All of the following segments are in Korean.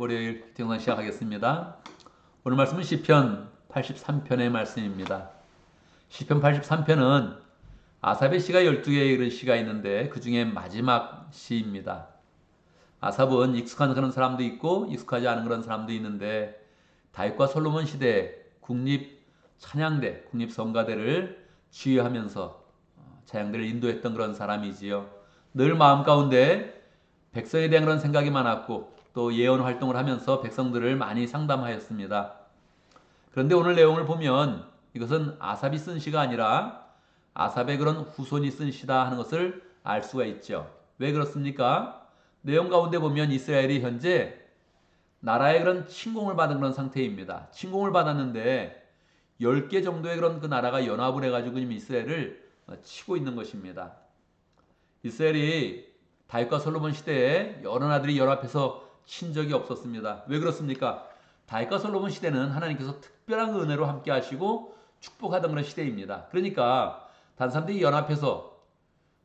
월요일 영상 시작하겠습니다. 오늘 말씀은 시편 83편의 말씀입니다. 시편 83편은 아삽의 시가 12개의 이른 시가 있는데 그 중에 마지막 시입니다. 아삽은 익숙한 그런 사람도 있고 익숙하지 않은 그런 사람도 있는데 다윗과 솔로몬 시대에 국립 찬양대, 국립 성가대를 지휘하면서 찬양대를 인도했던 그런 사람이지요. 늘 마음 가운데 백성에 대한 그런 생각이 많았고 또 예언 활동을 하면서 백성들을 많이 상담하였습니다. 그런데 오늘 내용을 보면 이것은 아삽이 쓴 시가 아니라 아삽의 그런 후손이 쓴 시다 하는 것을 알 수가 있죠. 왜 그렇습니까? 내용 가운데 보면 이스라엘이 현재 나라의 그런 침공을 받은 그런 상태입니다. 침공을 받았는데 10개 정도의 그런 그 나라가 연합을 해가지고 지금 이스라엘을 치고 있는 것입니다. 이스라엘이 다윗과 솔로몬 시대에 여러 나라들이 연합해서 친 적이 없었습니다. 왜 그렇습니까? 다윗과 솔로몬 시대는 하나님께서 특별한 은혜로 함께 하시고 축복하던 그런 시대입니다. 그러니까 단사람들이 연합해서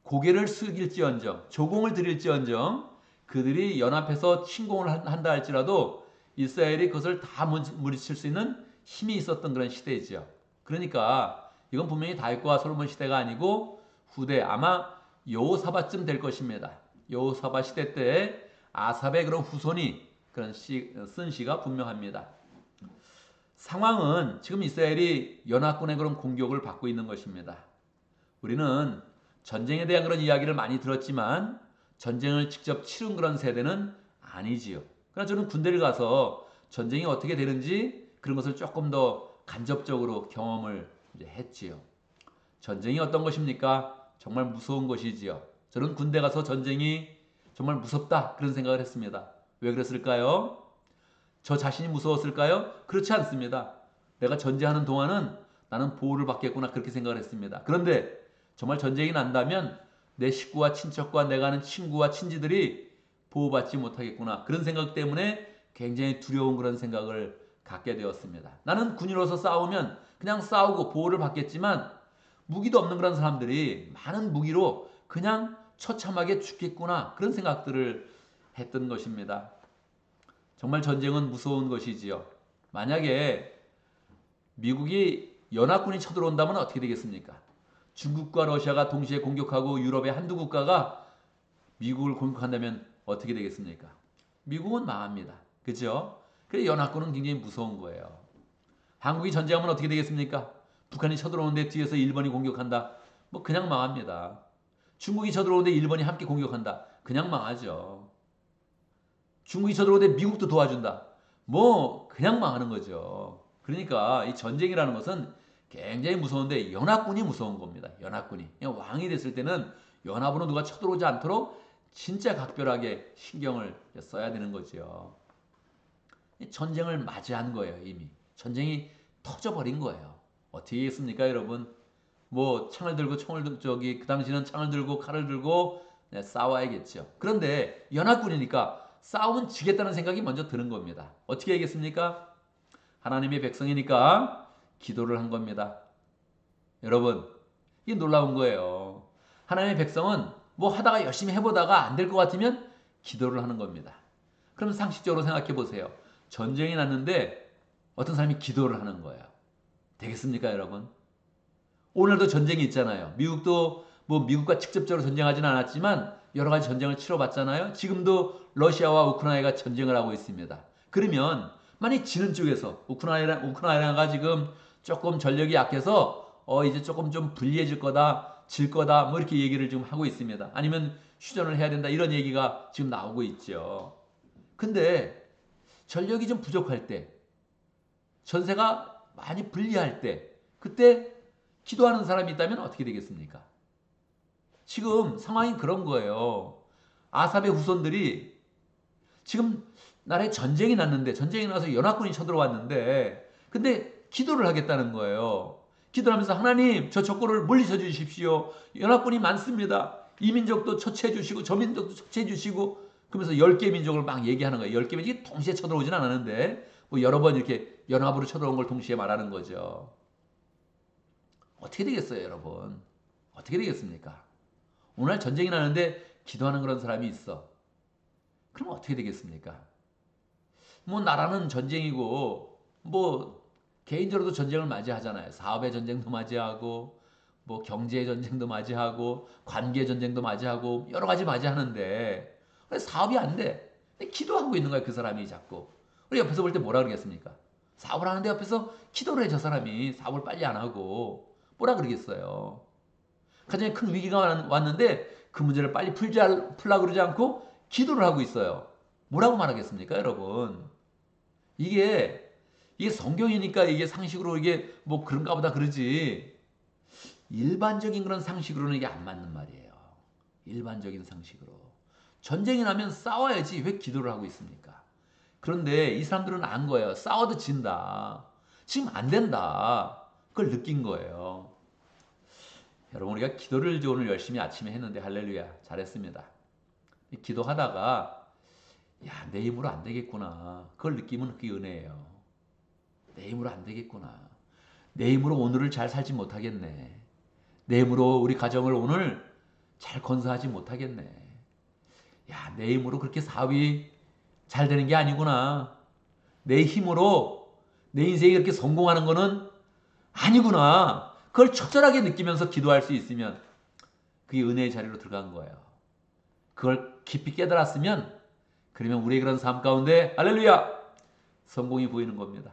고개를 숙일지언정 조공을 드릴지언정 그들이 연합해서 침공을 한다 할지라도 이스라엘이 그것을 다 물리칠 수 있는 힘이 있었던 그런 시대이죠. 그러니까 이건 분명히 다윗과 솔로몬 시대가 아니고 후대 아마 여호사밧쯤 될 것입니다. 여호사밧 시대 때 아삽의 그런 후손이 그런 쓴 시가 분명합니다. 상황은 지금 이스라엘이 연합군의 그런 공격을 받고 있는 것입니다. 우리는 전쟁에 대한 그런 이야기를 많이 들었지만 전쟁을 직접 치른 그런 세대는 아니지요. 그러나 저는 군대를 가서 전쟁이 어떻게 되는지 그런 것을 조금 더 간접적으로 경험을 했지요. 전쟁이 어떤 것입니까? 정말 무서운 것이지요. 저는 군대 가서 전쟁이 정말 무섭다 그런 생각을 했습니다. 왜 그랬을까요? 저 자신이 무서웠을까요? 그렇지 않습니다. 내가 전쟁하는 동안은 나는 보호를 받겠구나 그렇게 생각을 했습니다. 그런데 정말 전쟁이 난다면 내 식구와 친척과 내가 아는 친구와 친지들이 보호받지 못하겠구나 그런 생각 때문에 굉장히 두려운 그런 생각을 갖게 되었습니다. 나는 군인으로서 싸우면 그냥 싸우고 보호를 받겠지만 무기도 없는 그런 사람들이 많은 무기로 그냥 처참하게 죽겠구나 그런 생각들을 했던 것입니다. 정말 전쟁은 무서운 것이지요. 만약에 미국이 연합군이 쳐들어온다면 어떻게 되겠습니까? 중국과 러시아가 동시에 공격하고 유럽의 한두 국가가 미국을 공격한다면 어떻게 되겠습니까? 미국은 망합니다. 그죠? 그래서 연합군은 굉장히 무서운 거예요. 한국이 전쟁하면 어떻게 되겠습니까? 북한이 쳐들어오는데 뒤에서 일본이 공격한다. 뭐 그냥 망합니다. 중국이 쳐들어오는데 일본이 함께 공격한다. 그냥 망하죠. 중국이 쳐들어오는데 미국도 도와준다. 뭐 그냥 망하는 거죠. 그러니까 이 전쟁이라는 것은 굉장히 무서운데 연합군이 무서운 겁니다. 연합군이. 왕이 됐을 때는 연합으로 누가 쳐들어오지 않도록 진짜 각별하게 신경을 써야 되는 거죠. 전쟁을 맞이한 거예요, 이미. 전쟁이 터져버린 거예요. 어떻게 했습니까, 여러분? 뭐 창을 들고 총을 들고 저기 그 당시는 창을 들고 칼을 들고 싸워야겠죠. 그런데 연합군이니까 싸우면 지겠다는 생각이 먼저 드는 겁니다. 어떻게 하겠습니까? 하나님의 백성이니까 기도를 한 겁니다. 여러분, 이게 놀라운 거예요. 하나님의 백성은 뭐 하다가 열심히 해보다가 안 될 것 같으면 기도를 하는 겁니다. 그럼 상식적으로 생각해 보세요. 전쟁이 났는데 어떤 사람이 기도를 하는 거예요. 되겠습니까, 여러분? 오늘도 전쟁이 있잖아요. 미국도 뭐 미국과 직접적으로 전쟁하지는 않았지만 여러 가지 전쟁을 치러봤잖아요. 지금도 러시아와 우크라이나가 전쟁을 하고 있습니다. 그러면 만약 지는 쪽에서 우크라이나가 지금 조금 전력이 약해서 이제 조금 좀 불리해질 거다, 질 거다 뭐 이렇게 얘기를 지금 하고 있습니다. 아니면 휴전을 해야 된다 이런 얘기가 지금 나오고 있죠. 근데 전력이 좀 부족할 때, 전세가 많이 불리할 때, 그때 기도하는 사람이 있다면 어떻게 되겠습니까? 지금 상황이 그런 거예요. 아삽의 후손들이 지금 나라에 전쟁이 났는데 전쟁이 나서 연합군이 쳐들어왔는데 근데 기도를 하겠다는 거예요. 기도를 하면서 하나님 저 적군을 물리쳐 주십시오. 연합군이 많습니다. 이 민족도 처치해 주시고 저 민족도 처치해 주시고 그러면서 10개 민족을 막 얘기하는 거예요. 10개 민족이 동시에 쳐들어오진 않았는데 뭐 여러 번 이렇게 연합으로 쳐들어온 걸 동시에 말하는 거죠. 어떻게 되겠어요, 여러분? 어떻게 되겠습니까? 오늘 전쟁이 나는데 기도하는 그런 사람이 있어. 그럼 어떻게 되겠습니까? 뭐 나라는 전쟁이고 뭐 개인적으로도 전쟁을 맞이하잖아요. 사업의 전쟁도 맞이하고 뭐 경제의 전쟁도 맞이하고 관계의 전쟁도 맞이하고 여러 가지 맞이하는데 사업이 안 돼. 근데 기도하고 있는 거야 그 사람이 자꾸. 우리 옆에서 볼 때 뭐라 그러겠습니까? 사업을 하는데 옆에서 기도를 해 저 사람이 사업을 빨리 안 하고 뭐라 그러겠어요. 가정에 큰 위기가 왔는데 그 문제를 빨리 풀라 그러지 않고 기도를 하고 있어요. 뭐라고 말하겠습니까, 여러분? 이게 이게 성경이니까 이게 상식으로 이게 뭐 그런가 보다 그러지. 일반적인 그런 상식으로는 이게 안 맞는 말이에요. 일반적인 상식으로. 전쟁이 나면 싸워야지 왜 기도를 하고 있습니까? 그런데 이 사람들은 안 거예요. 싸워도 진다. 지금 안 된다. 그걸 느낀 거예요. 여러분 우리가 기도를 오늘 열심히 아침에 했는데 할렐루야 잘했습니다. 기도하다가 야, 내 힘으로 안 되겠구나. 그걸 느끼면 그게 은혜예요. 내 힘으로 안 되겠구나. 내 힘으로 오늘을 잘 살지 못하겠네. 내 힘으로 우리 가정을 오늘 잘 건설하지 못하겠네. 야, 내 힘으로 그렇게 사업이 잘 되는 게 아니구나. 내 힘으로 내 인생이 그렇게 성공하는 거는 아니구나. 그걸 처절하게 느끼면서 기도할 수 있으면 그게 은혜의 자리로 들어간 거예요. 그걸 깊이 깨달았으면 그러면 우리의 그런 삶 가운데 할렐루야 성공이 보이는 겁니다.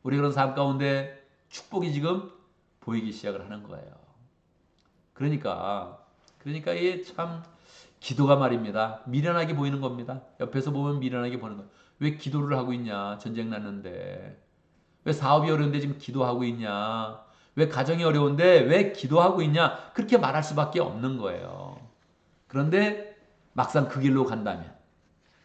우리 그런 삶 가운데 축복이 지금 보이기 시작을 하는 거예요. 그러니까 이게 참 기도가 말입니다. 미련하게 보이는 겁니다. 옆에서 보면 미련하게 보는 거예요. 왜 기도를 하고 있냐? 전쟁 났는데. 왜 사업이 어려운데 지금 기도하고 있냐? 왜 가정이 어려운데 왜 기도하고 있냐? 그렇게 말할 수밖에 없는 거예요. 그런데 막상 그 길로 간다면,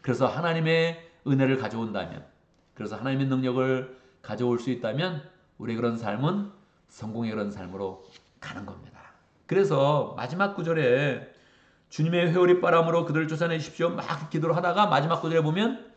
그래서 하나님의 은혜를 가져온다면, 그래서 하나님의 능력을 가져올 수 있다면 우리의 그런 삶은 성공의 그런 삶으로 가는 겁니다. 그래서 마지막 구절에 주님의 회오리 바람으로 그들을 쫓아내 주십시오 막 기도를 하다가 마지막 구절에 보면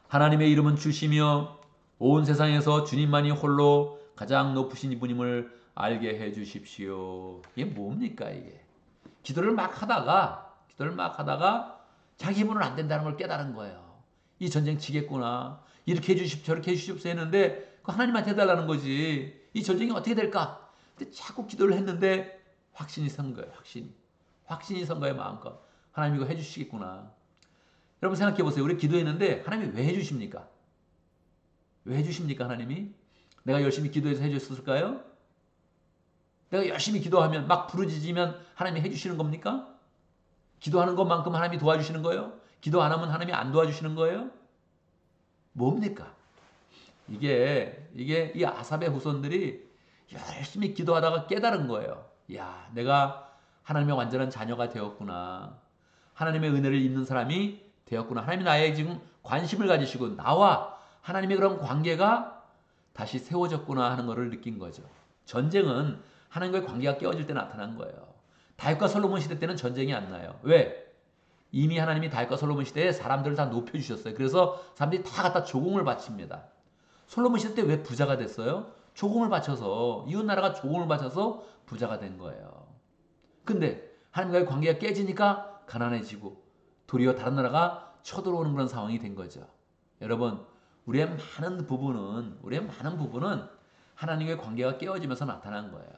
하나님의 이름은 주시며 온 세상에서 주님만이 홀로 가장 높으신 이분임을 알게 해 주십시오. 이게 뭡니까 이게? 기도를 막 하다가 자기 힘으로는 안 된다는 걸 깨달은 거예요. 이 전쟁 치겠구나. 이렇게 해주십시오 저렇게 해주십시오 했는데 하나님한테 해달라는 거지. 이 전쟁이 어떻게 될까? 근데 자꾸 기도를 했는데 확신이 선 거예요. 확신이 선 거예요. 마음껏. 하나님 이거 해주시겠구나. 여러분 생각해 보세요. 우리 기도했는데 하나님이 왜 해주십니까? 왜 해주십니까 하나님이? 내가 열심히 기도해서 해줬을까요? 내가 열심히 기도하면 막 부르짖으면 하나님이 해주시는 겁니까? 기도하는 것만큼 하나님이 도와주시는 거예요? 기도 안 하면 하나님이 안 도와주시는 거예요? 뭡니까? 이게 이 아삽의 후손들이 열심히 기도하다가 깨달은 거예요. 야, 내가 하나님의 완전한 자녀가 되었구나. 하나님의 은혜를 입는 사람이 되었구나. 하나님이 나의 지금 관심을 가지시고 나와 하나님의 그런 관계가 다시 세워졌구나 하는 것을 느낀 거죠. 전쟁은 하나님과의 관계가 깨어질 때 나타난 거예요. 다윗과 솔로몬 시대 때는 전쟁이 안 나요. 왜? 이미 하나님이 다윗과 솔로몬 시대에 사람들을 다 높여주셨어요. 그래서 사람들이 다 갖다 조공을 바칩니다. 솔로몬 시대 때 왜 부자가 됐어요? 조공을 바쳐서 이웃나라가 조공을 바쳐서 부자가 된 거예요. 근데 하나님과의 관계가 깨지니까 가난해지고 도리어 다른 나라가 쳐들어오는 그런 상황이 된 거죠. 여러분 우리의 많은 부분은 하나님과의 관계가 깨어지면서 나타난 거예요.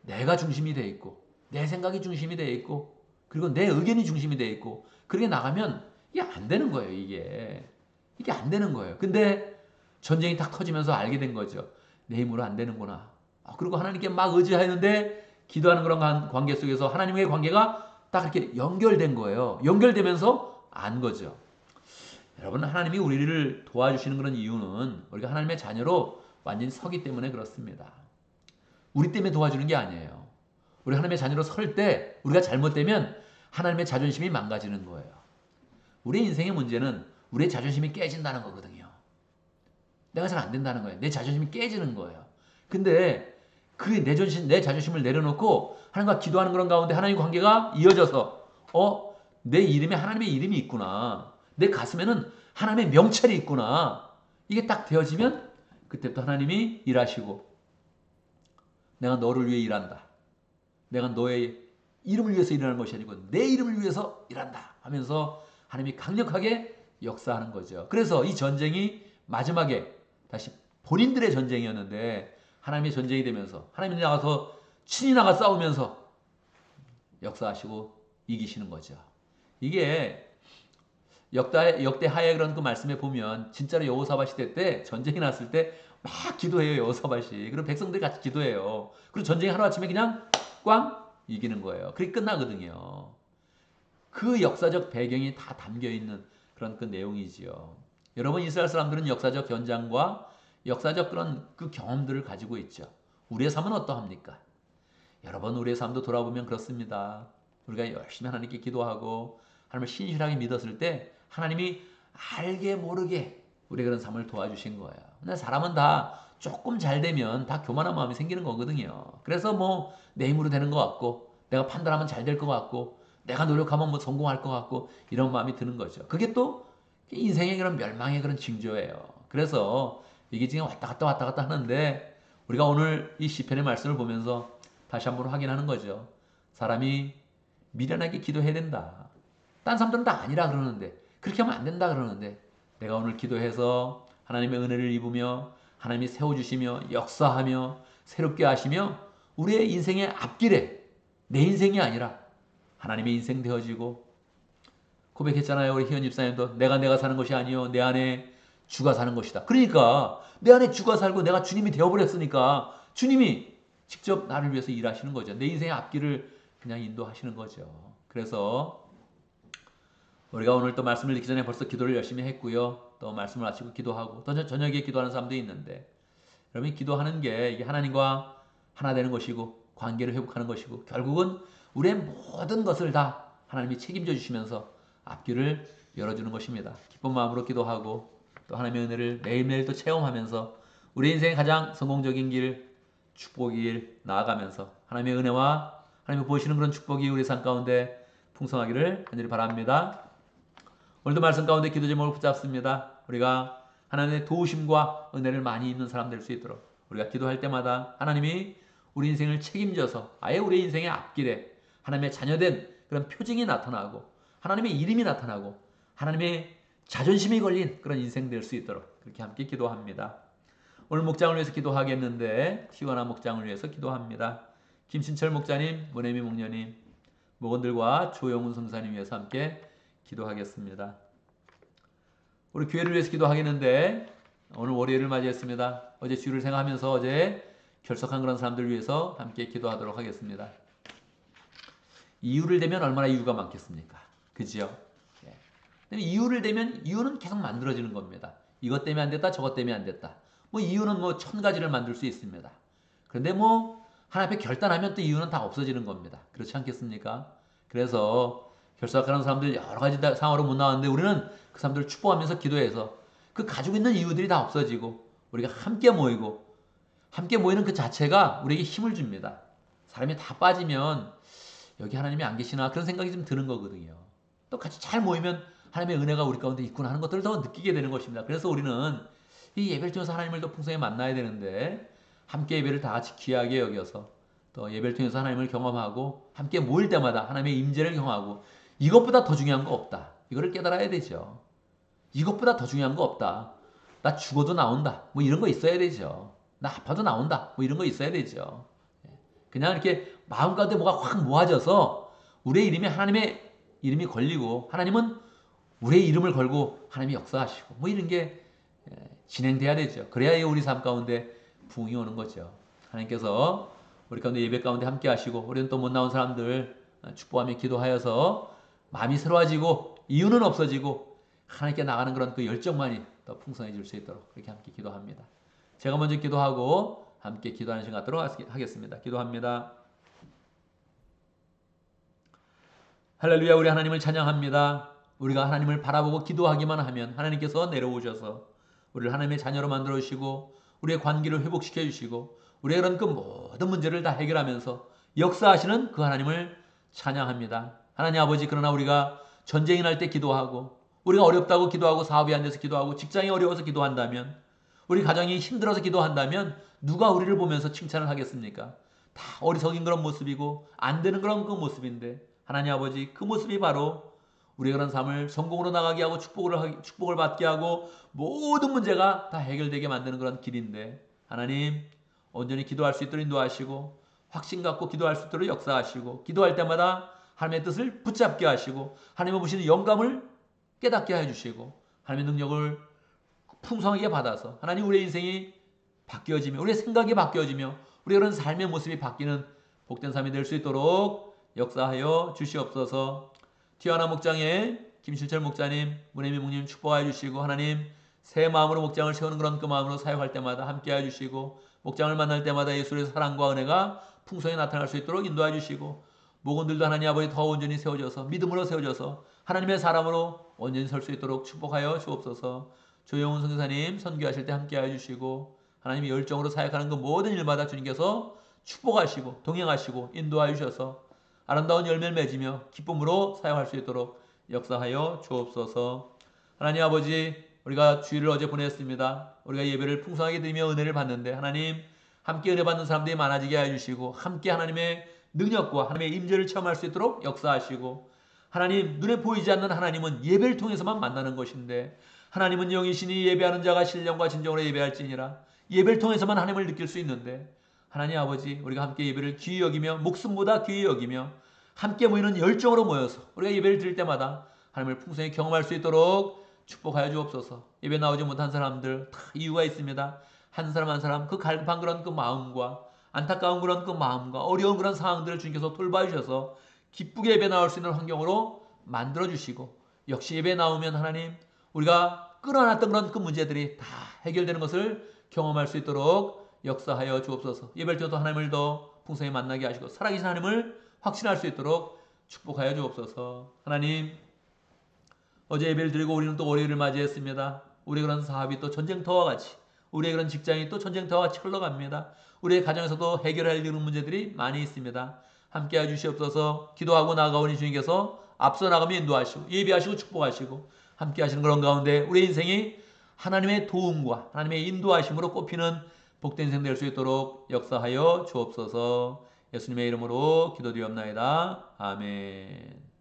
내가 중심이 돼 있고 내 생각이 중심이 돼 있고 그리고 내 의견이 중심이 돼 있고 그렇게 나가면 이게 안 되는 거예요. 이게 안 되는 거예요. 근데 전쟁이 딱 터지면서 알게 된 거죠. 내 힘으로 안 되는구나. 그리고 하나님께 막 의지하는데 기도하는 그런 관계 속에서 하나님과의 관계가 딱 이렇게 연결된 거예요. 연결되면서 안 거죠. 여러분 하나님이 우리를 도와주시는 그런 이유는 우리가 하나님의 자녀로 완전히 서기 때문에 그렇습니다. 우리 때문에 도와주는 게 아니에요. 우리 하나님의 자녀로 설 때 우리가 잘못되면 하나님의 자존심이 망가지는 거예요. 우리의 인생의 문제는 우리의 자존심이 깨진다는 거거든요. 내가 잘 안 된다는 거예요. 내 자존심이 깨지는 거예요. 근데 그게 내 자존심을 내려놓고 하나님과 기도하는 그런 가운데 하나님 관계가 이어져서 내 이름에 하나님의 이름이 있구나. 내 가슴에는 하나님의 명찰이 있구나. 이게 딱 되어지면 그때부터 하나님이 일하시고 내가 너를 위해 일한다. 내가 너의 이름을 위해서 일하는 것이 아니고 내 이름을 위해서 일한다 하면서 하나님이 강력하게 역사하는 거죠. 그래서 이 전쟁이 마지막에 다시 본인들의 전쟁이었는데 하나님의 전쟁이 되면서 하나님이 나가서 친히 나가 싸우면서 역사하시고 이기시는 거죠. 이게 역대하의 그런 그 말씀에 보면 진짜로 여호사밧 시대 때 전쟁이 났을 때 막 기도해요. 여호사밧이. 그리고 백성들이 같이 기도해요. 그리고 전쟁이 하루아침에 그냥 꽝 이기는 거예요. 그렇게 끝나거든요. 그 역사적 배경이 다 담겨 있는 그런 그 내용이지요. 여러분 이스라엘 사람들은 역사적 현장과 역사적 그런 그 경험들을 가지고 있죠. 우리의 삶은 어떠합니까? 여러분 우리의 삶도 돌아보면 그렇습니다. 우리가 열심히 하나님께 기도하고 하나님을 신실하게 믿었을 때 하나님이 알게 모르게 우리의 그런 삶을 도와주신 거예요. 근데 사람은 다 조금 잘 되면 다 교만한 마음이 생기는 거거든요. 그래서 뭐 내 힘으로 되는 것 같고 내가 판단하면 잘 될 것 같고 내가 노력하면 뭐 성공할 것 같고 이런 마음이 드는 거죠. 그게 또 인생의 그런 멸망의 그런 징조예요. 그래서 이게 지금 왔다 갔다 하는데 우리가 오늘 이 시편의 말씀을 보면서 다시 한번 확인하는 거죠. 사람이 미련하게 기도해야 된다. 딴 사람들은 다 아니라 그러는데 그렇게 하면 안 된다 그러는데 내가 오늘 기도해서 하나님의 은혜를 입으며 하나님이 세워주시며 역사하며 새롭게 하시며 우리의 인생의 앞길에 내 인생이 아니라 하나님의 인생 되어지고 고백했잖아요. 우리 희연 집사님도 내가 사는 것이 아니요 내 안에 주가 사는 것이다. 그러니까 내 안에 주가 살고 내가 주님이 되어버렸으니까 주님이 직접 나를 위해서 일하시는 거죠. 내 인생의 앞길을 그냥 인도하시는 거죠. 그래서 우리가 오늘 또 말씀을 읽기 전에 벌써 기도를 열심히 했고요. 또 말씀을 마치고 기도하고 또 저녁에 기도하는 사람도 있는데 여러분이 기도하는 게 이게 하나님과 하나 되는 것이고 관계를 회복하는 것이고 결국은 우리의 모든 것을 다 하나님이 책임져 주시면서 앞길을 열어주는 것입니다. 기쁜 마음으로 기도하고 또 하나님의 은혜를 매일매일 또 체험하면서 우리 인생의 가장 성공적인 길, 축복의 길 나아가면서 하나님의 은혜와 하나님이 보시는 그런 축복이 우리 삶 가운데 풍성하기를 간절히 바랍니다. 오늘도 말씀 가운데 기도 제목을 붙잡습니다. 우리가 하나님의 도우심과 은혜를 많이 입는 사람 될 수 있도록 우리가 기도할 때마다 하나님이 우리 인생을 책임져서 아예 우리 인생의 앞길에 하나님의 자녀된 그런 표징이 나타나고 하나님의 이름이 나타나고 하나님의 자존심이 걸린 그런 인생 될 수 있도록 그렇게 함께 기도합니다. 오늘 목장을 위해서 기도하겠는데 시원한 목장을 위해서 기도합니다. 김신철 목자님, 문혜미 목녀님, 목원들과 조영훈 선사님 위해서 함께 기도하겠습니다. 우리 교회를 위해서 기도하겠는데 오늘 월요일을 맞이했습니다. 어제 주일을 생각하면서 어제 결석한 그런 사람들 위해서 함께 기도하도록 하겠습니다. 이유를 대면 얼마나 이유가 많겠습니까? 그지요? 이유를 대면 이유는 계속 만들어지는 겁니다. 이것 때문에 안 됐다, 저것 때문에 안 됐다. 뭐 이유는 뭐 1000가지를 만들 수 있습니다. 그런데 뭐 하나 앞에 결단하면 또 이유는 다 없어지는 겁니다. 그렇지 않겠습니까? 그래서 결석하는 사람들 여러 가지 상황으로 못 나왔는데 우리는 그 사람들을 축복하면서 기도해서 그 가지고 있는 이유들이 다 없어지고 우리가 함께 모이고 함께 모이는 그 자체가 우리에게 힘을 줍니다. 사람이 다 빠지면 여기 하나님이 안 계시나 그런 생각이 좀 드는 거거든요. 또 같이 잘 모이면 하나님의 은혜가 우리 가운데 있구나 하는 것들을 더 느끼게 되는 것입니다. 그래서 우리는 이 예배를 통해서 하나님을 더 풍성히 만나야 되는데 함께 예배를 다 같이 귀하게 여겨서 또 예배를 통해서 하나님을 경험하고 함께 모일 때마다 하나님의 임재를 경험하고 이것보다 더 중요한 거 없다. 이거를 깨달아야 되죠. 이것보다 더 중요한 거 없다. 나 죽어도 나온다. 뭐 이런 거 있어야 되죠. 나 아파도 나온다. 뭐 이런 거 있어야 되죠. 그냥 이렇게 마음 가운데 뭐가 확 모아져서 우리의 이름이 하나님의 이름이 걸리고 하나님은 우리의 이름을 걸고 하나님이 역사하시고 뭐 이런 게 진행돼야 되죠. 그래야 우리 삶 가운데 부흥이 오는 거죠. 하나님께서 우리 가운데 예배 가운데 함께 하시고 우리는 또 못 나온 사람들 축복하며 기도하여서 마음이 새로워지고 이유는 없어지고 하나님께 나가는 그런 그 열정만이 더 풍성해질 수 있도록 그렇게 함께 기도합니다. 제가 먼저 기도하고 함께 기도하는 시간 갖도록 하겠습니다. 기도합니다. 할렐루야. 우리 하나님을 찬양합니다. 우리가 하나님을 바라보고 기도하기만 하면 하나님께서 내려오셔서 우리를 하나님의 자녀로 만들어 주시고 우리의 관계를 회복시켜 주시고 우리의 그런 그 모든 문제를 다 해결하면서 역사하시는 그 하나님을 찬양합니다. 하나님 아버지, 그러나 우리가 전쟁이 날 때 기도하고 우리가 어렵다고 기도하고 사업이 안 돼서 기도하고 직장이 어려워서 기도한다면 우리 가정이 힘들어서 기도한다면 누가 우리를 보면서 칭찬을 하겠습니까? 다 어리석인 그런 모습이고 안 되는 그런 그 모습인데 하나님 아버지, 그 모습이 바로 우리의 그런 삶을 성공으로 나가게 하고 축복을 받게 하고 모든 문제가 다 해결되게 만드는 그런 길인데, 하나님 온전히 기도할 수 있도록 인도하시고 확신 갖고 기도할 수 있도록 역사하시고, 기도할 때마다 하나님의 뜻을 붙잡게 하시고 하나님의 보시는 영감을 깨닫게 해주시고 하나님의 능력을 풍성하게 받아서 하나님 우리의 인생이 바뀌어지며 우리의 생각이 바뀌어지며 우리의 그런 삶의 모습이 바뀌는 복된 삶이 될 수 있도록 역사하여 주시옵소서. 티아나 목장의 김실철 목자님, 문혜미 목님 축복하여 주시고, 하나님 새 마음으로 목장을 세우는 그런 그 마음으로 사역할 때마다 함께하여 주시고, 목장을 만날 때마다 예수의 사랑과 은혜가 풍성히 나타날 수 있도록 인도하여 주시고, 목원들도 하나님 아버지 더 온전히 세워져서 믿음으로 세워져서 하나님의 사람으로 온전히 설 수 있도록 축복하여 주옵소서. 조영훈 선교사님 선교하실 때 함께하여 주시고, 하나님이 열정으로 사역하는 그 모든 일마다 주님께서 축복하시고 동행하시고 인도하여 주셔서 아름다운 열매를 맺으며 기쁨으로 사역할 수 있도록 역사하여 주옵소서. 하나님 아버지, 우리가 주일을 어제 보냈습니다. 우리가 예배를 풍성하게 드리며 은혜를 받는데, 하나님 함께 은혜 받는 사람들이 많아지게 해주시고 함께 하나님의 능력과 하나님의 임재를 체험할 수 있도록 역사하시고, 하나님 눈에 보이지 않는 하나님은 예배를 통해서만 만나는 것인데, 하나님은 영이시니 예배하는 자가 신령과 진정으로 예배할지니라. 예배를 통해서만 하나님을 느낄 수 있는데, 하나님 아버지, 우리가 함께 예배를 귀히 여기며 목숨보다 귀히 여기며 함께 모이는 열정으로 모여서 우리가 예배를 드릴 때마다 하나님을 풍성히 경험할 수 있도록 축복하여 주옵소서. 예배 나오지 못한 사람들 다 이유가 있습니다. 한 사람 한 사람 그 갈급한 그런 그 마음과 안타까운 그런 그 마음과 어려운 그런 상황들을 주님께서 돌봐 주셔서 기쁘게 예배 나올 수 있는 환경으로 만들어 주시고, 역시 예배 나오면 하나님 우리가 끌어놨던 그런 그 문제들이 다 해결되는 것을 경험할 수 있도록 역사하여 주옵소서. 예배를 통해서 하나님을 더 풍성히 만나게 하시고 살아계신 하나님을 확신할 수 있도록 축복하여 주옵소서. 하나님, 어제 예배를 드리고 우리는 또 월요일을 맞이했습니다. 우리의 그런 사업이 또 전쟁터와 같이, 우리의 그런 직장이 또 전쟁터와 같이 흘러갑니다. 우리의 가정에서도 해결할 이런 문제들이 많이 있습니다. 함께해 주시옵소서. 기도하고 나아가오니 주님께서 앞서 나가며 인도하시고 예배하시고 축복하시고 함께 하시는 그런 가운데 우리 인생이 하나님의 도움과 하나님의 인도하심으로 꼽히는 복된 인생 될 수 있도록 역사하여 주옵소서. 예수님의 이름으로 기도드리옵나이다. 아멘.